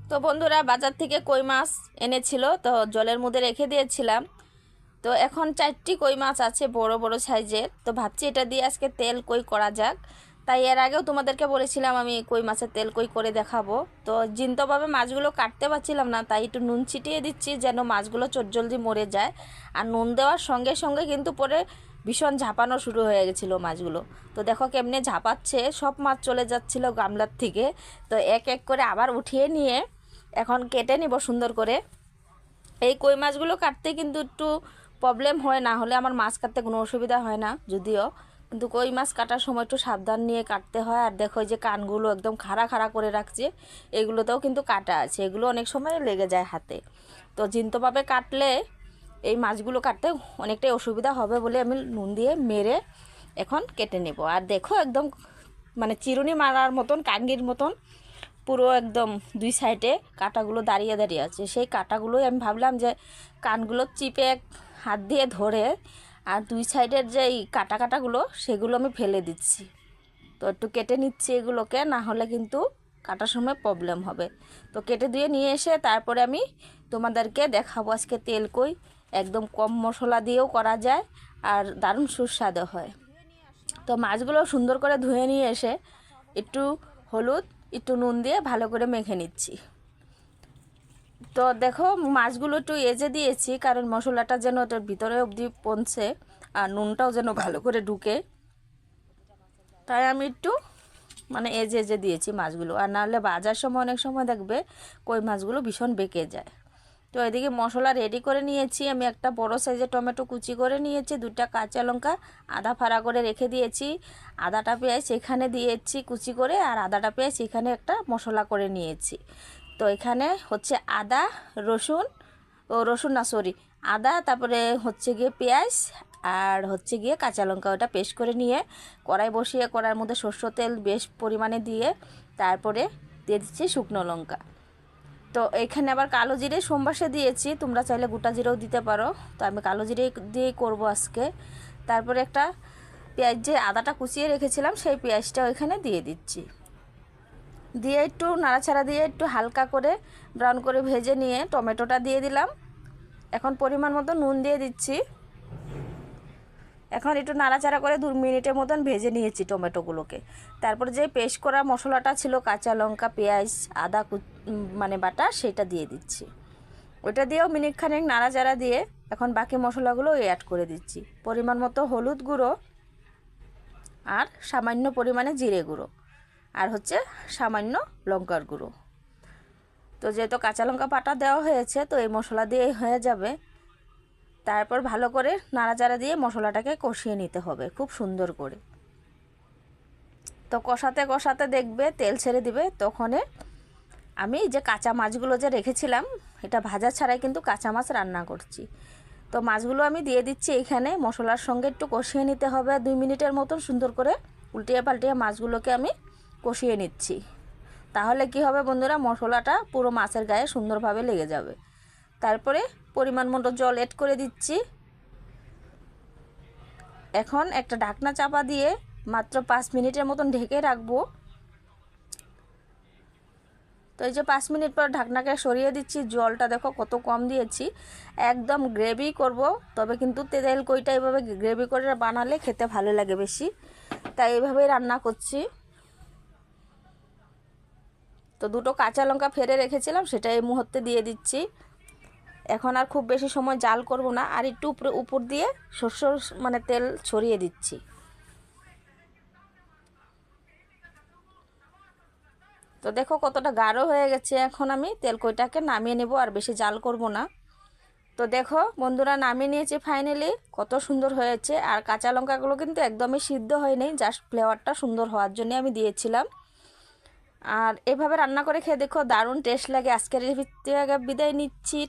তো বন্ধুরা বাজার থেকে কই মাছ এনেছিল, তো জলের মধ্যে রেখে দিয়েছিলাম। তো এখন 4টি কই মাছ আছে বড় বড় সাইজের। তো ভাবছি এটা দিয়ে আজকে তেল কই করা যাক। তাই এর আগেও তোমাদেরকে বলেছিলাম আমি কই মাছের তেল কই করে দেখাবো। তো জিন্তভাবে মাছগুলো কাটতে পারছিলাম না, তাই একটু নুন ছিটিয়ে দিচ্ছি যেন মাছগুলো চটজলদি মরে যায়। আর নুন দেওয়ার সঙ্গে সঙ্গে কিন্তু পরে ভীষণ ঝাঁপানো শুরু হয়ে গেছিলো মাছগুলো। তো দেখো কেমনে ঝাঁপাচ্ছে, সব মাছ চলে যাচ্ছিল গামলার থেকে। তো এক এক করে আবার উঠিয়ে নিয়ে এখন কেটে নিব সুন্দর করে। এই কই মাছগুলো কাটতে কিন্তু একটু প্রবলেম হয়, না হলে আমার মাছ কাটতে কোনো অসুবিধা হয় না যদিও, কিন্তু কই মাছ কাটার সময় একটু সাবধান নিয়ে কাটতে হয়। আর দেখো যে কানগুলো একদম খাড়া খাড়া করে রাখছে, এগুলোতেও কিন্তু কাটা আছে, এগুলো অনেক সময় লেগে যায় হাতে। তো জিন্তভাবে কাটলে এই মাছগুলো কাটতে অনেকটাই অসুবিধা হবে বলে আমি নুন দিয়ে মেরে এখন কেটে নেব। আর দেখো একদম মানে চিরুনি মারার মতন, কাঙ্গির মতন পুরো একদম দুই সাইডে কাঁটাগুলো দাঁড়িয়ে দাঁড়িয়ে আছে। সেই কাঁটাগুলোই আমি ভাবলাম যে কানগুলো চিপে হাত দিয়ে ধরে আর দুই সাইডের যে এই কাঁটাগুলো সেগুলো আমি ফেলে দিচ্ছি। তো একটু কেটে নিচ্ছি এগুলোকে, না হলে কিন্তু কাটার সময় প্রবলেম হবে। তো কেটে দিয়ে নিয়ে এসে তারপরে আমি তোমাদেরকে দেখাবো আজকে তেল কই। একদম কম মশলা দিয়েও করা যায় আর দারুণ সুস্বাদু হয়। তো মাছগুলো সুন্দর করে ধুয়ে নিয়ে এসে একটু হলুদ একটু নুন দিয়ে ভালো করে মেখে নিচ্ছি। তো দেখো মাছগুলো একটু এজে দিয়েছি, কারণ মশলাটা যেন ওটার ভিতরে অবধি পৌঁছে আর নুনটাও যেন ভালো করে ঢুকে, তাই আমি একটু মানে এজে এজে দিয়েছি মাছগুলো। আর নাহলে ভাজার সময় অনেক সময় দেখবে কই মাছগুলো ভীষণ বেঁকে যায়। তো এদিকে মশলা রেডি করে নিয়েছি আমি। একটা বড় সাইজের টমেটো কুচি করে নিয়েছি, 2টা কাঁচা লঙ্কা আদা ফাড়া করে রেখে দিয়েছি, আদাটা পেঁয়াজ এখানে দিয়েছি কুচি করে, আর আদাটা পেঁয়াজ এখানে একটা মশলা করে নিয়েছি। তো এখানে হচ্ছে আদা রসুন, রসুন না সরি আদা, তারপরে হচ্ছে গিয়ে পেঁয়াজ আর হচ্ছে গিয়ে কাঁচা লঙ্কা, ওটা পেস্ট করে নিয়ে কড়াই বসিয়ে কড়াইয়ের মধ্যে সরষের তেল বেশ পরিমাণে দিয়ে তারপরে দিয়ে দিচ্ছি শুকনো লঙ্কা। তো এখানে আবার কালো জিরে সোমবাসে দিয়েছি, তোমরা চাইলে গোটা জিরেও দিতে পারো। তো আমি কালো জিরে দিয়েই করবো আজকে। তারপরে একটা পেঁয়াজ, যে আদাটা কুচিয়ে রেখেছিলাম সেই পেঁয়াজটা ওইখানে দিয়ে দিচ্ছি, দিয়ে একটু নাড়াচাড়া দিয়ে একটু হালকা করে ব্রাউন করে ভেজে নিয়ে টমেটোটা দিয়ে দিলাম। এখন পরিমাণ মতো নুন দিয়ে দিচ্ছি। এখন একটু নাড়াচাড়া করে 2 মিনিটের মতন ভেজে নিয়েছি টমেটোগুলোকে। তারপর যে পেস্ট করা মশলাটা ছিল কাঁচা লঙ্কা পেঁয়াজ আদা মানে বাটা, সেটা দিয়ে দিচ্ছি। ওইটা দিয়েও মিনিট খানেক নাড়াচাড়া দিয়ে এখন বাকি মশলাগুলো অ্যাড করে দিচ্ছি। পরিমাণ মতো হলুদ গুঁড়ো আর সামান্য পরিমাণে জিরে গুঁড়ো আর হচ্ছে সামান্য লঙ্কার গুঁড়ো। তো যেহেতু কাঁচা লঙ্কা বাটা দেওয়া হয়েছে তো এই মশলা দিয়েই হয়ে যাবে। তারপর ভালো করে নাড়াচাড়া দিয়ে মশলাটাকে কষিয়ে নিতে হবে খুব সুন্দর করে। তো কষাতে কষাতে দেখবে তেল ছেড়ে দিবে, তখনই আমি যে কাঁচা মাছগুলো যে রেখেছিলাম, এটা ভাজা ছাড়াই কিন্তু কাঁচা মাছ রান্না করছি। তো মাছগুলো আমি দিয়ে দিচ্ছি এইখানে, মশলার সঙ্গে একটু কষিয়ে নিতে হবে 2 মিনিটের মতন সুন্দর করে। উল্টিয়ে পাল্টিয়ে মাছগুলোকে আমি কষিয়ে নিচ্ছি। তাহলে কি হবে বন্ধুরা, মশলাটা পুরো মাছের গায়ে সুন্দরভাবে লেগে যাবে। তারপরে পরিমাণ মতো জল অ্যাড করে দিচ্ছি। এখন একটা ঢাকনা চাপা দিয়ে মাত্র 5 মিনিটের মতন ঢেকে রাখবো। তো এই যে 5 মিনিট পর ঢাকনাকে সরিয়ে দিচ্ছি। জলটা দেখো কত কম দিয়েছি, একদম গ্রেভি করব। তবে কিন্তু তেল কইটা এইভাবে গ্রেভি করে বানালে খেতে ভালো লাগে বেশি, তাই এইভাবেই রান্না করছি। তো 2টো কাঁচা লঙ্কা ফেলে রেখেছিলাম, সেটা এই মুহূর্তে দিয়ে দিচ্ছি। এখন আর খুব বেশি সময় জাল করব না, আর একটু উপর দিয়ে সরষের মানে তেল ছড়িয়ে দিচ্ছি। তো দেখো কতটা গাঢ় হয়ে গেছে। এখন আমি তেল কইটাকে নামিয়ে নেব, আর বেশি জাল করব না। তো দেখো বন্ধুরা নামিয়ে নিয়েছি ফাইনালি, কত সুন্দর হয়েছে। আর কাঁচা লঙ্কাগুলো কিন্তু একদমই সিদ্ধ হয়নি, জাস্ট ফ্লেভারটা সুন্দর হওয়ার জন্য আমি দিয়েছিলাম। আর এভাবে রান্না করে খেয়ে দেখো দারুণ টেস্ট লাগে। আজকের রেসিপি থেকে বিদায় নিচ্ছি।